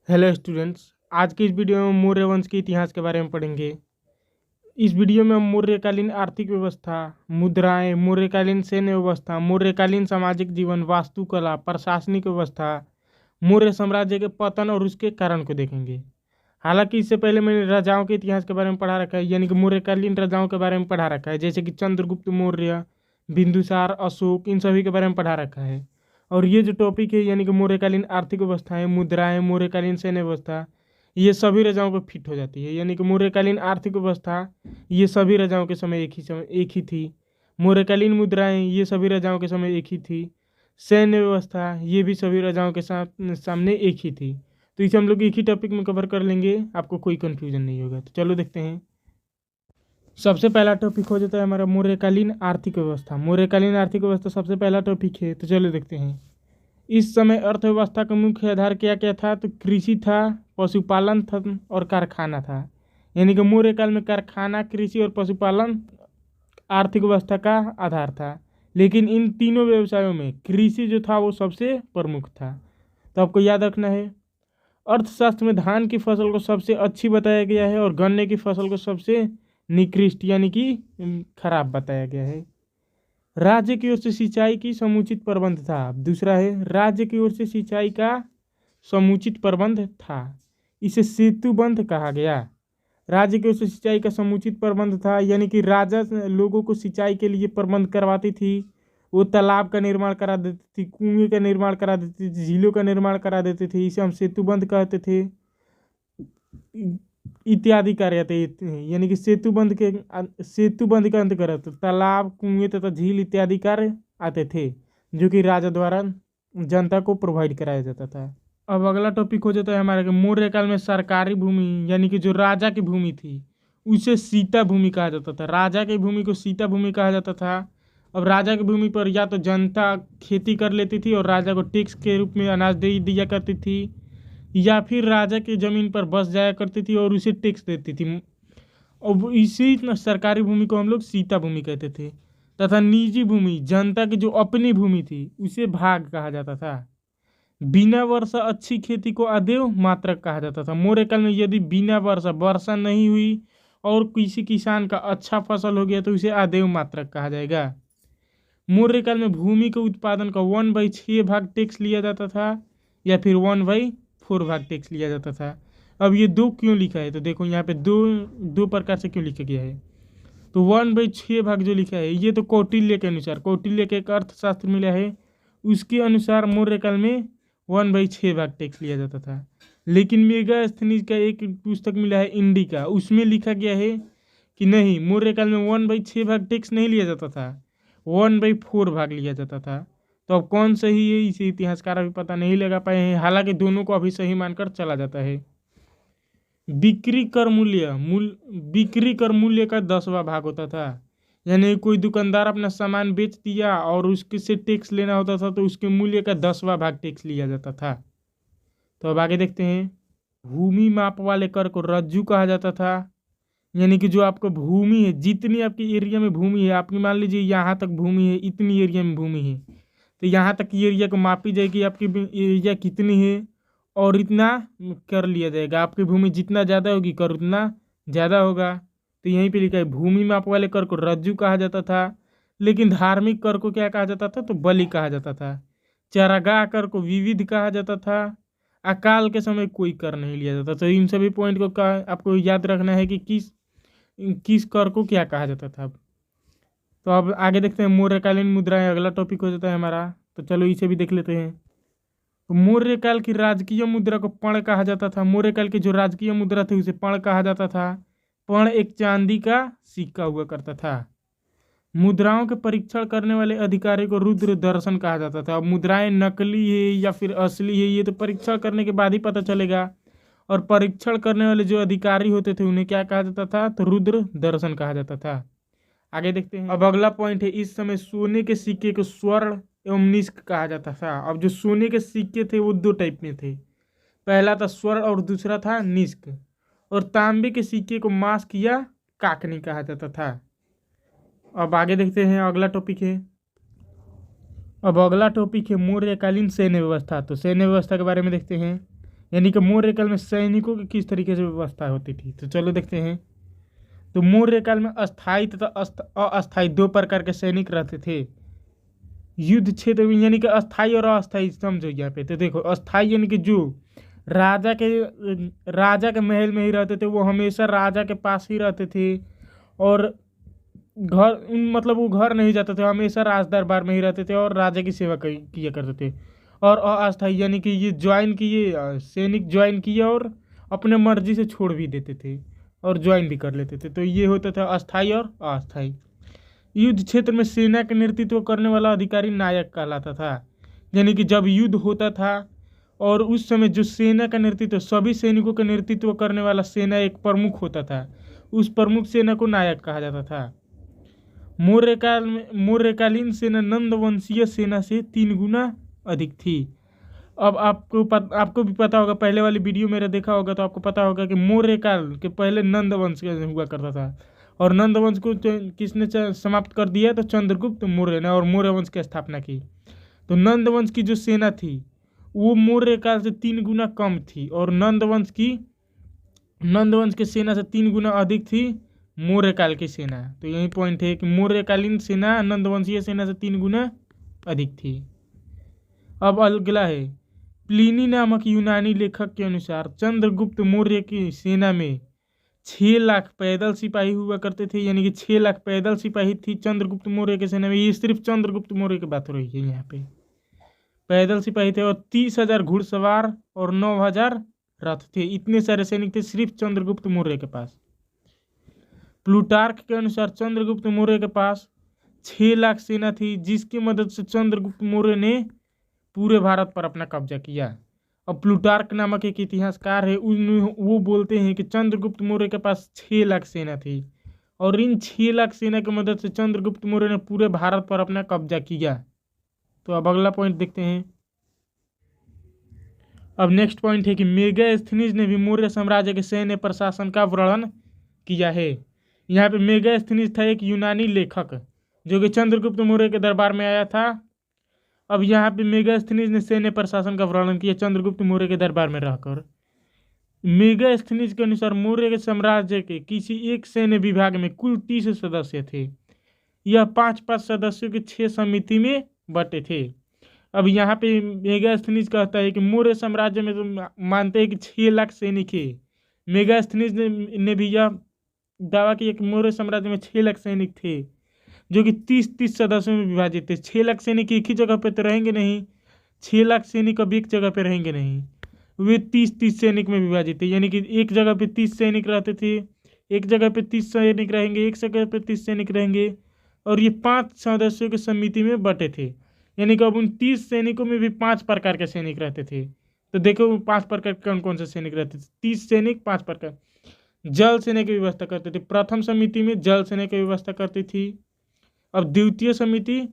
Hello students. आज की इस वीडियो में मौर्य वंश के इतिहास के बारे में पढ़ेंगे। इस वीडियो में हम मौर्यकालीन आर्थिक व्यवस्था, मुद्राएं, मौर्यकालीन सैन्य व्यवस्था, मौर्यकालीन सामाजिक जीवन, वास्तुकला, प्रशासनिक व्यवस्था, मौर्य साम्राज्य के पतन और उसके कारण को देखेंगे। हालांकि इससे पहले मैंने राजाओं के इतिहास के बारे में पढ़ा रखा है, यानी कि मौर्यकालीन राजाओं के बारे में पढ़ा रखा है, जैसे कि चंद्रगुप्त मौर्य, बिंदुसार, अशोक, इन सभी के बारे में पढ़ा रखा है। और ये जो टॉपिक है यानी कि मौर्यकालीन आर्थिक व्यवस्थाएं, मुद्राएं, मौर्यकालीन सैन्य व्यवस्था, ये सभी राजाओं को फिट हो जाती है। यानी कि मौर्यकालीन आर्थिक व्यवस्था ये सभी राजाओं के समय एक ही थी। मौर्यकालीन मुद्राएं ये सभी राजाओं के समय एक ही थी। सैन्य व्यवस्था ये भी सभी राजाओं के साथ सामने एक ही थी। तो इसे हम लोग एक ही टॉपिक में कवर कर लेंगे, आपको कोई कंफ्यूजन नहीं होगा। तो चलो देखते हैं। सबसे पहला टॉपिक हो जाता है हमारा मौर्यकालीन आर्थिक व्यवस्था। मौर्यकालीन आर्थिक व्यवस्था सबसे पहला टॉपिक है, तो चलो देखते हैं। इस समय अर्थव्यवस्था का मुख्य आधार क्या क्या था? तो कृषि था, पशुपालन था और कारखाना था। यानी कि मौर्य काल में कारखाना, कृषि और पशुपालन आर्थिक व्यवस्था का आधार था। लेकिन इन तीनों व्यवसायों में कृषि जो था वो सबसे प्रमुख था। तो आपको याद रखना है, अर्थशास्त्र में धान की फसल को सबसे अच्छी बताया गया है और गन्ने की फसल को सबसे निकृष्ट यानी कि खराब बताया गया है। राज्य की ओर से सिंचाई की समुचित प्रबंध था। दूसरा है, राज्य की ओर से सिंचाई का समुचित प्रबंध था, इसे सेतुबंध कहा गया। राज्य की ओर से सिंचाई का समुचित प्रबंध था, यानी कि राजा लोगों को सिंचाई के लिए प्रबंध करवाती थी। वो तालाब का निर्माण करा देती थी, कुएं का निर्माण करा देती थी, झीलों का निर्माण करा देते थे, इसे हम सेतुबंध कहते थे। इत्यादि कार्य थे। यानी कि सेतुबंध के अंतर्गत तालाब, कुएं तथा झील इत्यादि कार्य आते थे, जो कि राजा द्वारा जनता को प्रोवाइड कराया जाता था। अब अगला टॉपिक हो जाता है हमारे मौर्य काल में सरकारी भूमि, यानी कि जो राजा की भूमि थी उसे सीता भूमि कहा जाता था। राजा की भूमि को सीता भूमि कहा जाता था। अब राजा की भूमि पर या तो जनता खेती कर लेती थी और राजा को टैक्स के रूप में अनाज दे दिया करती थी, या फिर राजा की जमीन पर बस जाया करती थी और उसे टैक्स देती थी। और इसी सरकारी भूमि को हम लोग सीता भूमि कहते थे। तथा निजी भूमि, जनता की जो अपनी भूमि थी, उसे भाग कहा जाता था। बिना वर्षा अच्छी खेती को अदेव मात्रक कहा जाता था। मौर्य काल में यदि बिना वर्षा नहीं हुई और किसी किसान का अच्छा फसल हो गया तो उसे अदेव मात्रक कहा जाएगा। मौर्य काल में भूमि के उत्पादन का 1/6 भाग टैक्स लिया जाता था, या फिर 1/4 भाग टैक्स लिया जाता था। अब ये दो क्यों लिखा है? तो देखो यहाँ पे दो दो प्रकार से क्यों लिखा गया है। तो 1/6 भाग जो लिखा है ये तो कौटिल्य के अनुसार, कौटिल्य के एक अर्थशास्त्र मिला है, उसके अनुसार मौर्य काल में 1/6 भाग टैक्स लिया जाता था। लेकिन मेगास्थनीज का एक पुस्तक मिला है इंडिका, उसमें लिखा गया है कि नहीं, मौर्य काल में 1/6 भाग टैक्स नहीं लिया जाता था, 1/4 भाग लिया जाता था। तो अब कौन सही है इसे इतिहासकार अभी पता नहीं लगा पाए हैं, हालांकि दोनों को अभी सही मानकर चला जाता है। बिक्री कर मूल्य का 10वां भाग होता था। यानी कोई दुकानदार अपना सामान बेच दिया और उसके से टैक्स लेना होता था, तो उसके मूल्य का 10वां भाग टैक्स लिया जाता था। तो अब आगे देखते हैं। भूमि माप वाले कर को रज्जू कहा जाता था। यानी कि जो आपको भूमि है, जितनी आपकी एरिया में भूमि है, आपकी मान लीजिए यहाँ तक भूमि है, इतनी एरिया में भूमि है, तो यहाँ तक की एरिया को मापी जाएगी आपकी एरिया कितनी है और इतना कर लिया जाएगा। आपकी भूमि जितना ज़्यादा होगी कर उतना ज़्यादा होगा। तो यहीं पे लिखा है भूमि माप वाले कर को रज्जू कहा जाता था। लेकिन धार्मिक कर को क्या कहा जाता था? तो बलि कहा जाता था। चारागाह कर को विविध कहा जाता था। अकाल के समय कोई कर नहीं लिया जाता। तो इन सभी पॉइंट को आपको याद रखना है कि किस किस कर को क्या कहा जाता था। तो अब आगे देखते हैं मौर्यकालीन मुद्राएं, अगला टॉपिक हो जाता है हमारा। तो चलो इसे भी देख लेते हैं। तो मौर्य काल की राजकीय मुद्रा को पण कहा जाता था। मौर्य काल की जो राजकीय मुद्रा थी उसे पण कहा जाता था। पण एक चांदी का सिक्का हुआ करता था। मुद्राओं के परीक्षण करने वाले अधिकारी को रुद्र दर्शन कहा जाता था। अब मुद्राएं नकली है या फिर असली है ये तो परीक्षण करने के बाद ही पता चलेगा। और परीक्षण करने वाले जो अधिकारी होते थे उन्हें क्या कहा जाता था? तो रुद्र दर्शन कहा जाता था। आगे देखते हैं। अब अगला पॉइंट है, इस समय सोने के सिक्के को स्वर्ण एवं निष्क कहा जाता था। अब जो सोने के सिक्के थे वो 2 टाइप में थे, पहला था स्वर्ण और दूसरा था निष्क। और तांबे के सिक्के को मास्क या काकनी कहा जाता था। अब आगे देखते हैं, अगला टॉपिक है। अब अगला टॉपिक है मौर्यकालीन सैन्य व्यवस्था। तो सैन्य व्यवस्था के बारे में देखते हैं। यानी कि मौर्य काल में सैनिकों की किस तरीके से व्यवस्था होती थी। तो चलो देखते हैं। तो मौर्य काल में अस्थायी तथा अस्थायी दो प्रकार के सैनिक रहते थे युद्ध क्षेत्र में, यानी कि अस्थायी और अस्थायी समझो यहाँ पे। तो देखो अस्थायी यानी कि जो राजा के महल में ही रहते थे, वो हमेशा राजा के पास ही रहते थे और मतलब वो घर नहीं जाते थे, हमेशा राज दरबार में ही रहते थे और राजा की सेवा किया करते थे। और अस्थायी यानी कि ये ज्वाइन किए, सैनिक ज्वाइन किए और अपने मर्जी से छोड़ भी देते थे और ज्वाइन भी कर लेते थे। तो ये होता था अस्थायी और अस्थायी। युद्ध क्षेत्र में सेना का नेतृत्व करने वाला अधिकारी नायक कहलाता था। यानी कि जब युद्ध होता था और उस समय जो सेना का नेतृत्व, सभी सैनिकों का नेतृत्व करने वाला सेना एक प्रमुख होता था, उस प्रमुख सेना को नायक कहा जाता था। मौर्यकालीन सेना नंदवंशीय सेना से 3 गुना अधिक थी। अब आपको भी पता होगा, पहले वाली वीडियो मेरा देखा होगा तो आपको पता होगा कि मौर्य काल के पहले नंद वंश हुआ करता था और नंद वंश को किसने समाप्त कर दिया? तो चंद्रगुप्त मौर्य ने, और मौर्य वंश की स्थापना की। तो नंद वंश की जो सेना थी वो मौर्य काल से 3 गुना कम थी और नंद वंश की सेना से 3 गुना अधिक थी मौर्य काल की सेना। तो यही पॉइंट है कि मौर्यकालीन सेना नंदवंशीय सेना से 3 गुना अधिक थी। अब अगला है, प्लिनी नामक यूनानी लेखक के अनुसार चंद्रगुप्त मौर्य की सेना में 6 लाख पैदल सिपाही हुआ करते थे। यानी कि 6 लाख पैदल सिपाही थी चंद्रगुप्त मौर्य की सेना में। ये सिर्फ चंद्रगुप्त मौर्य की बात हो रही है यहाँ पे। पैदल सिपाही थे और 30,000 घुड़सवार और 9,000 रथ थे। इतने सारे सैनिक थे सिर्फ चंद्रगुप्त मौर्य के पास। प्लूटार्क के अनुसार चंद्रगुप्त मौर्य के पास 6 लाख सेना थी, जिसकी मदद से चंद्रगुप्त मौर्य ने पूरे भारत पर अपना कब्जा किया। अब प्लूटार्क नामक एक इतिहासकार है, वो बोलते हैं कि चंद्रगुप्त मौर्य के पास 6 लाख सेना थी और इन 6 लाख सेना की मदद से चंद्रगुप्त मौर्य ने पूरे भारत पर अपना कब्जा किया। तो अब अगला पॉइंट देखते हैं। अब नेक्स्ट पॉइंट है कि मेगास्थनीज ने भी मौर्य साम्राज्य के सैन्य प्रशासन का वर्णन किया है। यहाँ पे मेगास्थनीज था एक यूनानी लेखक जो कि चंद्रगुप्त मौर्य के दरबार में आया था। अब यहाँ पे मेगास्थनीज ने सैन्य प्रशासन का वर्णन किया चंद्रगुप्त मौर्य के दरबार में रहकर। मेगास्थनीज के अनुसार मौर्य के साम्राज्य के किसी एक सैन्य विभाग में कुल 30 सदस्य थे। यह 5-5 सदस्यों की 6 समिति में बटे थे। अब यहाँ पे मेगास्थनीज कहता है कि मौर्य साम्राज्य में तो मानते हैं कि 6 लाख सैनिक है। मेगास्थनीज ने भी यह दावा किया कि मौर्य साम्राज्य में 6 लाख सैनिक थे जो कि 30-30 सदस्यों में विभाजित थे। 6 लाख सैनिक एक ही जगह पे तो रहेंगे नहीं, 6 लाख सैनिक अब एक जगह पे रहेंगे नहीं, वे 30-30 सैनिक में विभाजित थे। यानी कि एक जगह पे 30 सैनिक रहते थे, एक जगह पे 30 सैनिक रहेंगे, एक जगह पे 30 सैनिक रहेंगे और ये 5 सदस्यों की समिति में बटे थे। यानी कि अब उन 30 सैनिकों में भी 5 प्रकार के सैनिक रहते थे। तो देखो 5 प्रकार कौन कौन से सैनिक रहते थे? 30 सैनिक 5 प्रकार। जल सेना की व्यवस्था करते थे। प्रथम समिति में जल सेना की व्यवस्था करती थी। अब द्वितीय समिति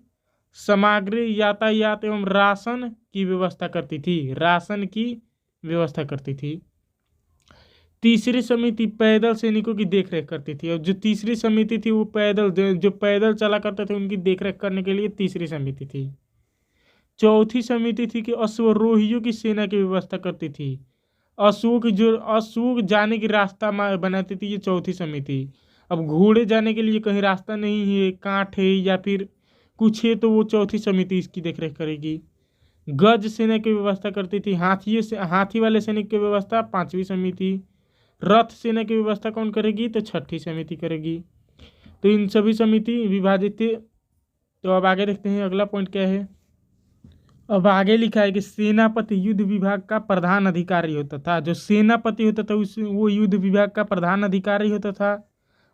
सामग्री यातायात एवं राशन की व्यवस्था करती थी। तीसरी समिति पैदल सैनिकों की देखरेख करती थी और जो तीसरी समिति थी वो जो पैदल चला करते थे उनकी देखरेख करने के लिए तीसरी समिति थी। चौथी समिति थी कि अश्वरोहियों की सेना की व्यवस्था करती थी। अश्व जाने की रास्ता बनाती थी ये चौथी समिति। अब घोड़े जाने के लिए कहीं रास्ता नहीं है, कांट है या फिर कुछ है, तो वो चौथी समिति इसकी देखरेख करेगी। गज सेना की व्यवस्था करती थी। हाथी वाले सैनिक की व्यवस्था 5वीं समिति। रथ सेना की व्यवस्था कौन करेगी? तो 6ठी समिति करेगी। तो इन सभी समिति विभाजित थे। तो अब आगे देखते हैं अगला पॉइंट क्या है। अब आगे लिखा है कि सेनापति युद्ध विभाग का प्रधान अधिकारी होता था। जो सेनापति होता था वो युद्ध विभाग का प्रधान अधिकारी होता था।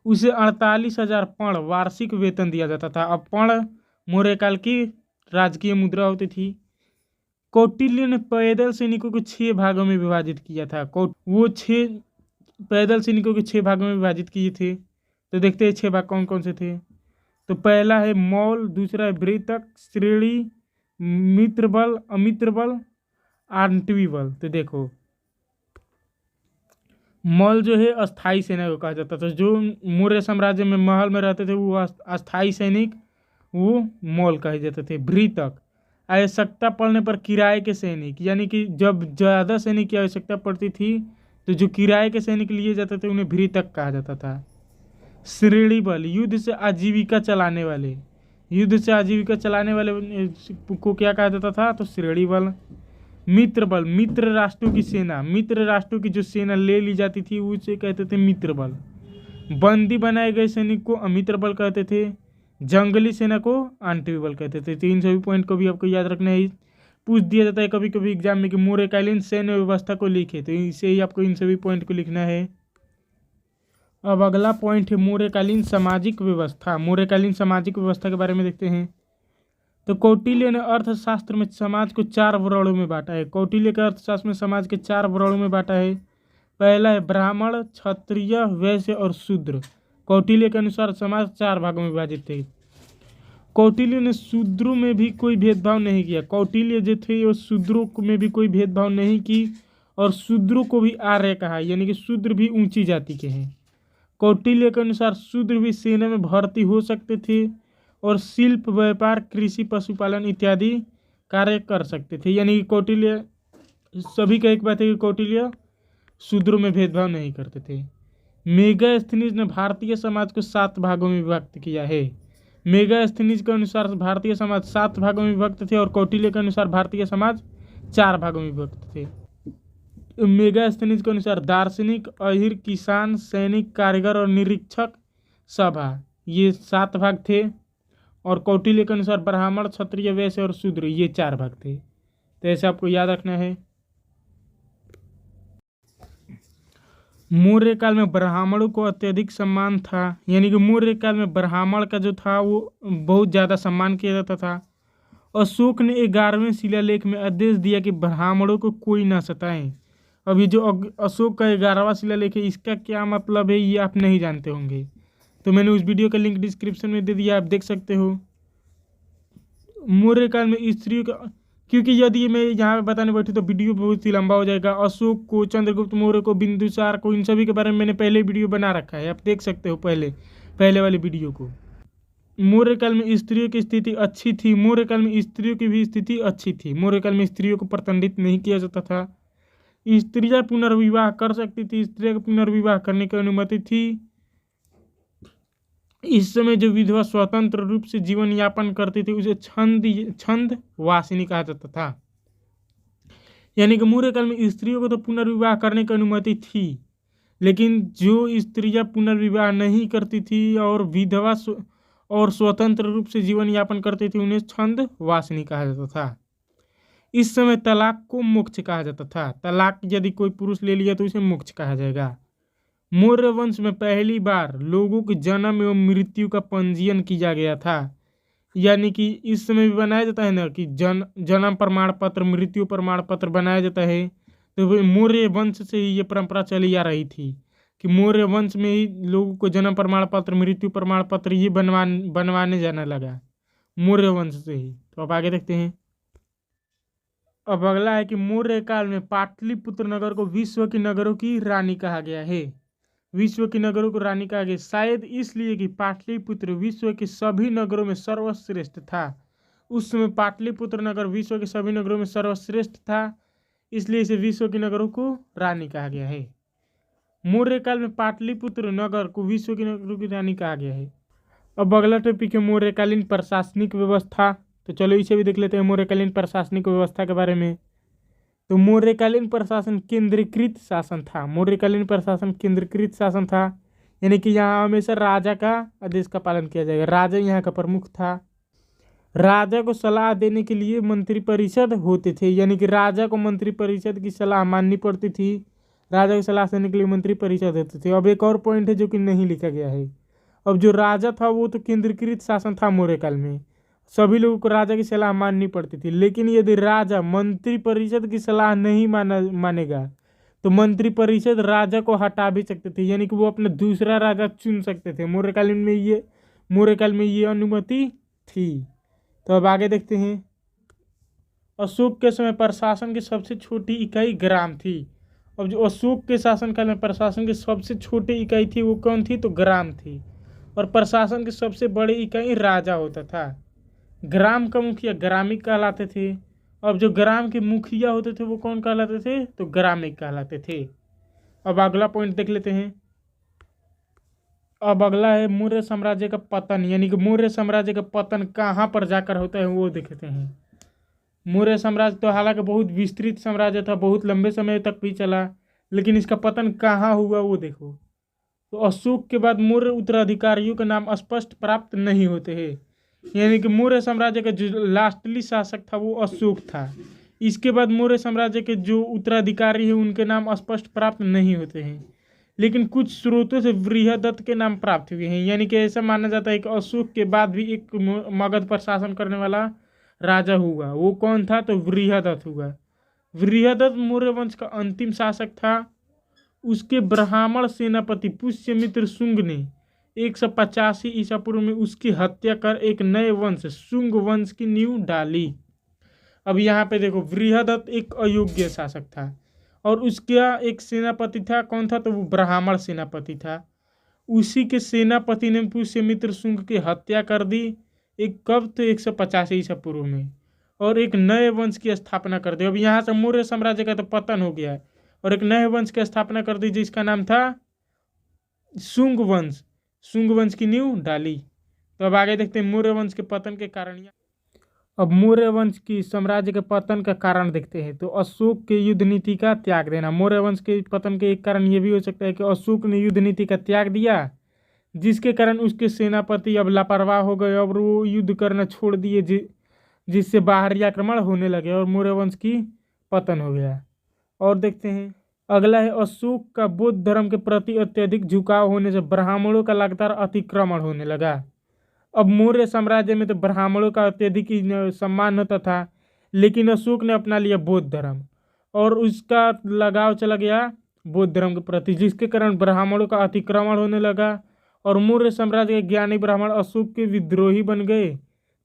उसे 48,000 पर्ण वार्षिक वेतन दिया जाता था। अब पर्ण मौर्य काल की राजकीय मुद्रा होती थी। कौटिल्य ने पैदल सैनिकों को 6 भागों में विभाजित किया था। वो 6 पैदल सैनिकों के 6 भागों में विभाजित किए थे। तो देखते हैं 6 भाग कौन कौन से थे। तो पहला है मौल, दूसरा है वृतक, श्रेणी, मित्र बल, अमित्र बल, आंटवी बल। तो देखो मौल जो है अस्थाई सेना को कहा जाता था। जो मौर्य साम्राज्य में महल में रहते थे वो अस्थाई सैनिक, वो मौल कहे जाते थे। वृतक आवश्यकता पड़ने पर किराए के सैनिक, यानी कि जब ज़्यादा सैनिक की आवश्यकता पड़ती थी तो जो किराए के सैनिक लिए जाते थे उन्हें भृतक कहा जाता था। श्रेणी बल, युद्ध से आजीविका चलाने वाले, युद्ध से आजीविका चलाने वाले को क्या कहा जाता था, तो श्रेणी बल। मित्र बल, मित्र राष्ट्रों की सेना, मित्र राष्ट्रों की जो सेना ले ली जाती थी उसे कहते थे मित्र बल। बंदी बनाए गए सैनिक को अमित्र बल कहते थे, जंगली सेना को आंतरिक बल कहते थे। तो इन सभी पॉइंट को भी आपको याद रखना है। पूछ दिया जाता है कभी कभी एग्जाम में कि मौर्यकालीन सैन्य व्यवस्था को लिखे, तो इसे ही आपको इन सभी पॉइंट को लिखना है। अब अगला पॉइंट है मौर्यकालीन सामाजिक व्यवस्था। मौर्यकालीन सामाजिक व्यवस्था के बारे में देखते हैं। तो कौटिल्य ने अर्थशास्त्र में समाज को 4 वर्णों में बांटा है। कौटिल्य के अर्थशास्त्र में समाज के 4 वर्णों में बांटा है। पहला है ब्राह्मण, क्षत्रिय, वैश्य और शूद्र। कौटिल्य के अनुसार समाज 4 भागों में विभाजित थे। कौटिल्य ने शूद्रों में भी कोई भेदभाव नहीं किया। कौटिल्य जो थे वो शूद्रों में भी कोई भेदभाव नहीं की और शूद्रों को भी आर्य कहा, यानी कि शूद्र भी ऊंची जाति के हैं। कौटिल्य के अनुसार शूद्र भी सेना में भर्ती हो सकते थे और शिल्प, व्यापार, कृषि, पशुपालन इत्यादि कार्य कर सकते थे। यानी कि कौटिल्य, सभी का एक बात है कि कौटिल्य शूद्रों में भेदभाव नहीं करते थे। मेगास्थनीज ने भारतीय समाज को 7 भागों में विभक्त किया है। मेगास्थनीज के अनुसार भारतीय समाज 7 भागों में विभक्त थे और कौटिल्य के अनुसार भारतीय समाज 4 भागों में विभक्त थे। मेगास्थनीज के अनुसार दार्शनिक, अहिर, किसान, सैनिक, कारीगर और निरीक्षक सभा, ये 7 भाग थे। और कौटिल्य के अनुसार ब्राह्मण, क्षत्रिय, वैश्य और शूद्र, ये 4 भाग थे। तो ऐसे आपको याद रखना है। मौर्य काल में ब्राह्मणों को अत्यधिक सम्मान था, यानी कि मौर्य काल में ब्राह्मण का जो था वो बहुत ज़्यादा सम्मान किया जाता था। अशोक ने 11वें शिलालेख में आदेश दिया कि ब्राह्मणों को कोई ना सताएं। अब ये जो अशोक का 11वां शिलालेख है, इसका क्या मतलब है ये आप नहीं जानते होंगे, तो मैंने उस वीडियो का लिंक डिस्क्रिप्शन में दे दिया, आप देख सकते हो। मौर्य काल में स्त्रियों का, क्योंकि यदि मैं यहाँ पे बताने बैठूँ तो वीडियो बहुत ही लंबा हो जाएगा। अशोक को, चंद्रगुप्त मौर्य को, बिंदुसार को, इन सभी के बारे में मैंने पहले वीडियो बना रखा है, आप देख सकते हो पहले वाली वीडियो को। मौर्य काल में स्त्रियों की स्थिति अच्छी थी। मौर्य काल में स्त्रियों की भी स्थिति अच्छी थी। मौर्य काल में स्त्रियों को प्रतिदंडित नहीं किया जाता था। स्त्रियां पुनर्विवाह कर सकती थी, स्त्रियों को पुनर्विवाह करने की अनुमति थी। इस समय जो विधवा स्वतंत्र रूप से जीवन यापन करती थी उसे छंद वासिनी कहा जाता था। यानी कि मौर्य काल में स्त्रियों को तो पुनर्विवाह करने की अनुमति थी, लेकिन जो स्त्रियां पुनर्विवाह नहीं करती थी और विधवा और स्वतंत्र रूप से जीवन यापन करती थी उन्हें छंद वासिनी कहा जाता था। इस समय तलाक को मोक्ष कहा जाता था। तलाक यदि कोई पुरुष ले लिया तो उसे मोक्ष कहा जाएगा। मौर्य वंश में पहली बार लोगों के जन्म एवं मृत्यु का पंजीयन किया गया था। यानी कि इस समय भी बनाया जाता है ना कि जन्म प्रमाण पत्र, मृत्यु प्रमाण पत्र बनाया जाता है, तो मौर्य वंश से ही ये परंपरा चली आ रही थी कि मौर्य वंश में ही लोगों को जन्म प्रमाण पत्र, मृत्यु प्रमाण पत्र ये बनवाने जाने लगा मौर्य वंश से ही। तो अब आगे देखते हैं। अब अगला है कि मौर्य काल में पाटलिपुत्र नगर को विश्व के नगरों की रानी कहा गया है। विश्व के नगरों को रानी कहा गया शायद इसलिए कि पाटलिपुत्र विश्व के सभी नगरों में सर्वश्रेष्ठ था। उस समय पाटलिपुत्र नगर विश्व के सभी नगरों में सर्वश्रेष्ठ था, इसलिए इसे विश्व के नगरों को रानी कहा गया है। मौर्य काल में पाटलिपुत्र नगर को विश्व के नगरों की रानी कहा गया है। अब अगला टॉपिक है मौर्यकालीन प्रशासनिक व्यवस्था। तो चलो इसे भी देख लेते हैं मौर्यकालीन प्रशासनिक व्यवस्था के बारे में। तो मौर्यकालीन प्रशासन केंद्रीकृत शासन था। मौर्यकालीन प्रशासन केंद्रीकृत शासन था, यानी कि यहाँ हमेशा राजा का आदेश का पालन किया जाएगा। राजा यहाँ का प्रमुख था। राजा को सलाह देने के लिए मंत्रिपरिषद होते थे, यानी कि राजा को मंत्रिपरिषद की सलाह माननी पड़ती थी। राजा की सलाह देने के लिए मंत्रिपरिषद होते थे। अब एक और पॉइंट है जो कि नहीं लिखा गया है। अब जो राजा था वो तो केंद्रीकृत शासन था मौर्य काल में, सभी लोगों को राजा की सलाह माननी पड़ती थी। लेकिन यदि राजा मंत्रिपरिषद की सलाह नहीं मानेगा तो मंत्रिपरिषद राजा को हटा भी सकते थे, यानी कि वो अपना दूसरा राजा चुन सकते थे। मौर्य काल में ये अनुमति थी। तो अब आगे देखते हैं। अशोक के समय प्रशासन की सबसे छोटी इकाई ग्राम थी। अब जो अशोक के शासनकाल में प्रशासन की सबसे छोटी इकाई थी वो कौन थी, तो ग्राम थी। और प्रशासन की सबसे बड़ी इकाई राजा होता था। ग्राम का मुखिया ग्रामिक कहलाते थे। अब जो ग्राम के मुखिया होते थे वो कौन कहलाते थे? तो ग्रामिक कहलाते थे। अब अगला पॉइंट देख लेते हैं। अब अगला है मौर्य साम्राज्य का पतन, यानी कि मौर्य साम्राज्य का पतन कहाँ पर जाकर होता है वो देखते हैं। मौर्य साम्राज्य तो हालांकि बहुत विस्तृत साम्राज्य था, बहुत लंबे समय तक भी चला, लेकिन इसका पतन कहाँ हुआ वो देखो। तो अशोक के बाद मौर्य उत्तराधिकारियों का नाम स्पष्ट प्राप्त नहीं होते हैं, यानी कि मौर्य साम्राज्य का जो लास्टली शासक था वो अशोक था। इसके बाद मौर्य साम्राज्य के जो उत्तराधिकारी हैं उनके नाम स्पष्ट प्राप्त नहीं होते हैं, लेकिन कुछ स्रोतों से बृहदत्त के नाम प्राप्त हुए हैं। यानी कि ऐसा माना जाता है कि अशोक के बाद भी एक मगध पर शासन करने वाला राजा हुआ, वो कौन था? तो बृहदत्त हुआ। बृहदत्त मौर्य वंश का अंतिम शासक था। उसके ब्राह्मण सेनापति पुष्यमित्र शुंग ने 185 ईसा पूर्व में उसकी हत्या कर एक नए वंश शुंग वंश की नींव डाली। अब यहाँ पे देखो, बृहदत्त एक अयोग्य शासक था और उसका एक सेनापति था, कौन था? तो वो ब्राह्मण सेनापति था। उसी के सेनापति ने पुष्यमित्र शुंग की हत्या कर दी, एक कब? तो 150 ईसा पूर्व में, और एक नए वंश की स्थापना कर दी। अब यहाँ से मौर्य साम्राज्य का तो पतन हो गया और एक नए वंश की स्थापना कर दी जिसका नाम था शुंग वंश। शुंग वंश की नींव डाली। तो अब आगे देखते हैं मौर्य वंश के पतन के कारण। अब मौर्य वंश की साम्राज्य के पतन का कारण देखते हैं। तो अशोक के युद्ध नीति का त्याग देना। मौर्य वंश के पतन के एक कारण ये भी हो सकता है कि अशोक ने युद्ध नीति का त्याग दिया, जिसके कारण उसके सेनापति अब लापरवाह हो गए और वो युद्ध करना छोड़ दिए, जिससे बाहरी आक्रमण होने लगे और मौर्य वंश की पतन हो गया। और देखते हैं अगला है अशोक का बौद्ध धर्म के प्रति अत्यधिक झुकाव होने से ब्राह्मणों का लगातार अतिक्रमण होने लगा। अब मौर्य साम्राज्य में तो ब्राह्मणों का अत्यधिक सम्मान होता था, लेकिन अशोक ने अपना लिया बौद्ध धर्म और उसका लगाव चला गया बौद्ध धर्म के प्रति, जिसके कारण ब्राह्मणों का अतिक्रमण होने लगा और मौर्य साम्राज्य के ज्ञानी ब्राह्मण अशोक के विद्रोही बन गए,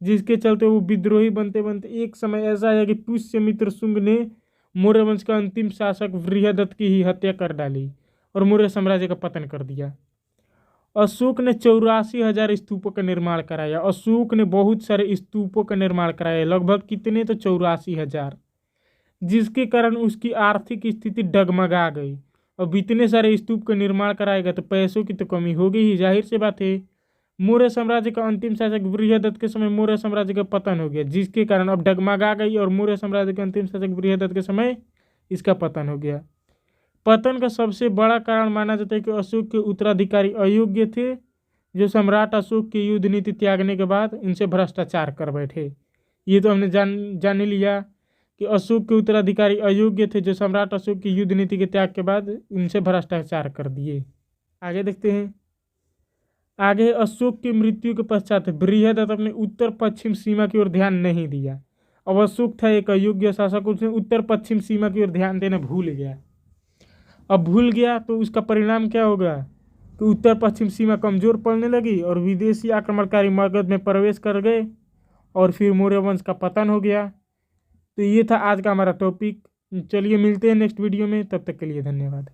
जिसके चलते वो विद्रोही बनते बनते एक समय ऐसा है कि पुष्यमित्र शुंग ने मौर्य वंश का अंतिम शासक बृहदत्त की ही हत्या कर डाली और मौर्य साम्राज्य का पतन कर दिया। अशोक ने 84,000 स्तूपों का निर्माण कराया। अशोक ने बहुत सारे स्तूपों का निर्माण कराया, लगभग कितने? तो 84,000, जिसके कारण उसकी आर्थिक स्थिति डगमगा गई। अब इतने सारे स्तूप का निर्माण कराएगा तो पैसों की तो कमी होगी ही, जाहिर सी बात है। मौर्य साम्राज्य का अंतिम शासक बृहदत्त के समय मौर्य साम्राज्य का पतन हो गया, जिसके कारण अब डगमगा गई और मौर्य साम्राज्य के अंतिम शासक बृहदत्त के समय इसका पतन हो गया। पतन का सबसे बड़ा कारण माना जाता है कि अशोक के उत्तराधिकारी अयोग्य थे, जो सम्राट अशोक की युद्ध नीति त्यागने के बाद इनसे भ्रष्टाचार कर बैठे। ये तो हमने जान लिया कि अशोक के उत्तराधिकारी अयोग्य थे, जो सम्राट अशोक की युद्ध नीति के त्याग के बाद इनसे भ्रष्टाचार कर दिए। आगे देखते हैं। आगे अशोक की मृत्यु के पश्चात बृहदत्त अपने उत्तर पश्चिम सीमा की ओर ध्यान नहीं दिया। अब अशोक था एक अयोग्य शासक, उसने उत्तर पश्चिम सीमा की ओर ध्यान देना भूल गया। अब भूल गया तो उसका परिणाम क्या होगा कि उत्तर पश्चिम सीमा कमजोर पड़ने लगी और विदेशी आक्रमणकारी मगध में प्रवेश कर गए और फिर मौर्य वंश का पतन हो गया। तो ये था आज का हमारा टॉपिक। चलिए मिलते हैं नेक्स्ट वीडियो में, तब तक के लिए धन्यवाद।